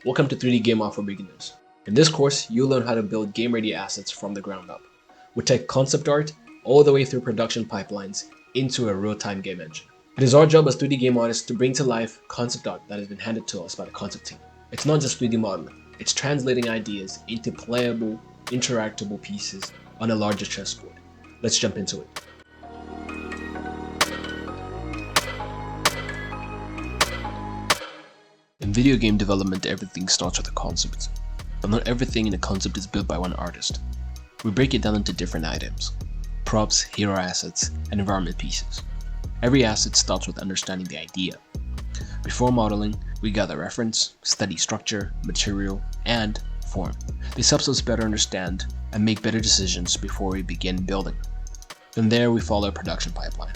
Welcome to 3D Game Art for Beginners. In this course, you'll learn how to build game-ready assets from the ground up. We take concept art all the way through production pipelines into a real-time game engine. It is our job as 3D game artists to bring to life concept art that has been handed to us by the concept team. It's not just 3D modeling, it's translating ideas into playable, interactable pieces on a larger chessboard. Let's jump into it. In video game development, everything starts with a concept, but not everything in a concept is built by one artist. We break it down into different items: props, hero assets, and environment pieces. Every asset starts with understanding the idea. Before modeling, we gather reference, study structure, material, and form. This helps us better understand and make better decisions before we begin building. From there, we follow a production pipeline.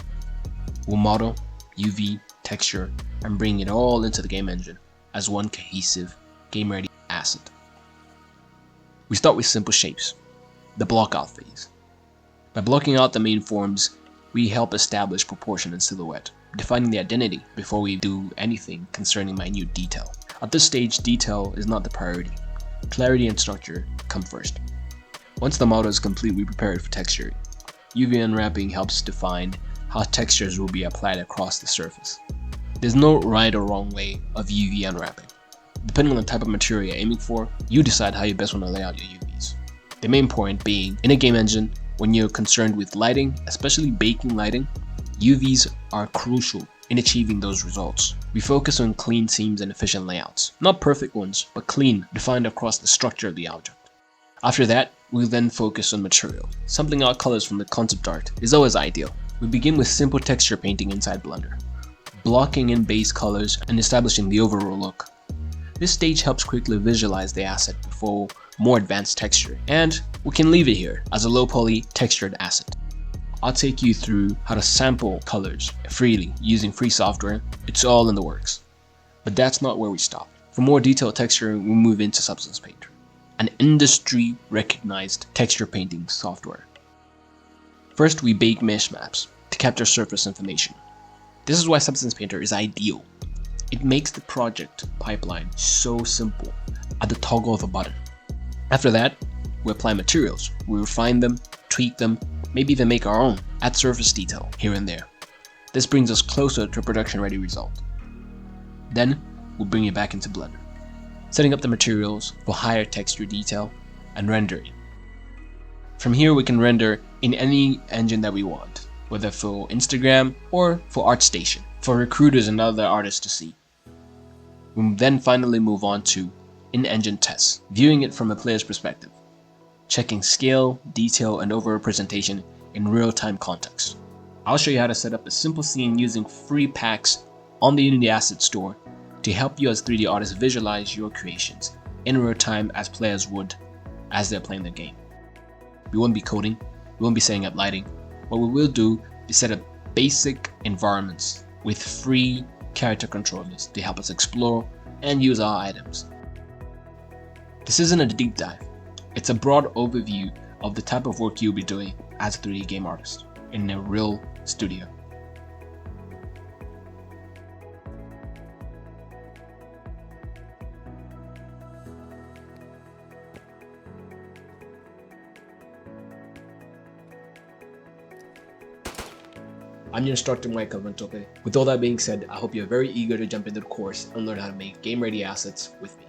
We'll model, UV, texture, and bring it all into the game engine as one cohesive, game-ready asset. We start with simple shapes, the blockout phase. By blocking out the main forms, we help establish proportion and silhouette, defining the identity before we do anything concerning minute detail. At this stage, detail is not the priority. Clarity and structure come first. Once the model is complete, we prepare it for texturing. UV unwrapping helps define how textures will be applied across the surface. There's no right or wrong way of UV unwrapping. Depending on the type of material you're aiming for, you decide how you best want to lay out your UVs. The main point being, in a game engine, when you're concerned with lighting, especially baking lighting, UVs are crucial in achieving those results. We focus on clean seams and efficient layouts. Not perfect ones, but clean, defined across the structure of the object. After that, we'll then focus on material. Sampling out colors from the concept art is always ideal. We begin with simple texture painting inside Blender, blocking in base colors and establishing the overall look. This stage helps quickly visualize the asset before more advanced texture, and we can leave it here as a low poly textured asset. I'll take you through how to sample colors freely using free software. It's all in the works. But that's not where we stop. For more detailed texturing, we'll move into Substance Painter, an industry recognized texture painting software. First, we bake mesh maps to capture surface information. This is why Substance Painter is ideal. It makes the project pipeline so simple at the toggle of a button. After that, we apply materials. We refine them, tweak them, maybe even make our own, add surface detail here and there. This brings us closer to a production-ready result. Then, we'll bring it back into Blender, setting up the materials for higher texture detail and rendering. From here, we can render in any engine that we want, whether for Instagram or for ArtStation, for recruiters and other artists to see. We'll then finally move on to in-engine tests, viewing it from a player's perspective, checking scale, detail, and overrepresentation in real-time context. I'll show you how to set up a simple scene using free packs on the Unity Asset Store to help you as 3D artists visualize your creations in real time as players would as they're playing the game. We won't be coding, we won't be setting up lighting. What we will do is set up basic environments with free character controllers to help us explore and use our items. This isn't a deep dive. It's a broad overview of the type of work you'll be doing as a 3D game artist in a real studio. I'm your instructor, Michael Mantope. With all that being said, I hope you're very eager to jump into the course and learn how to make game-ready assets with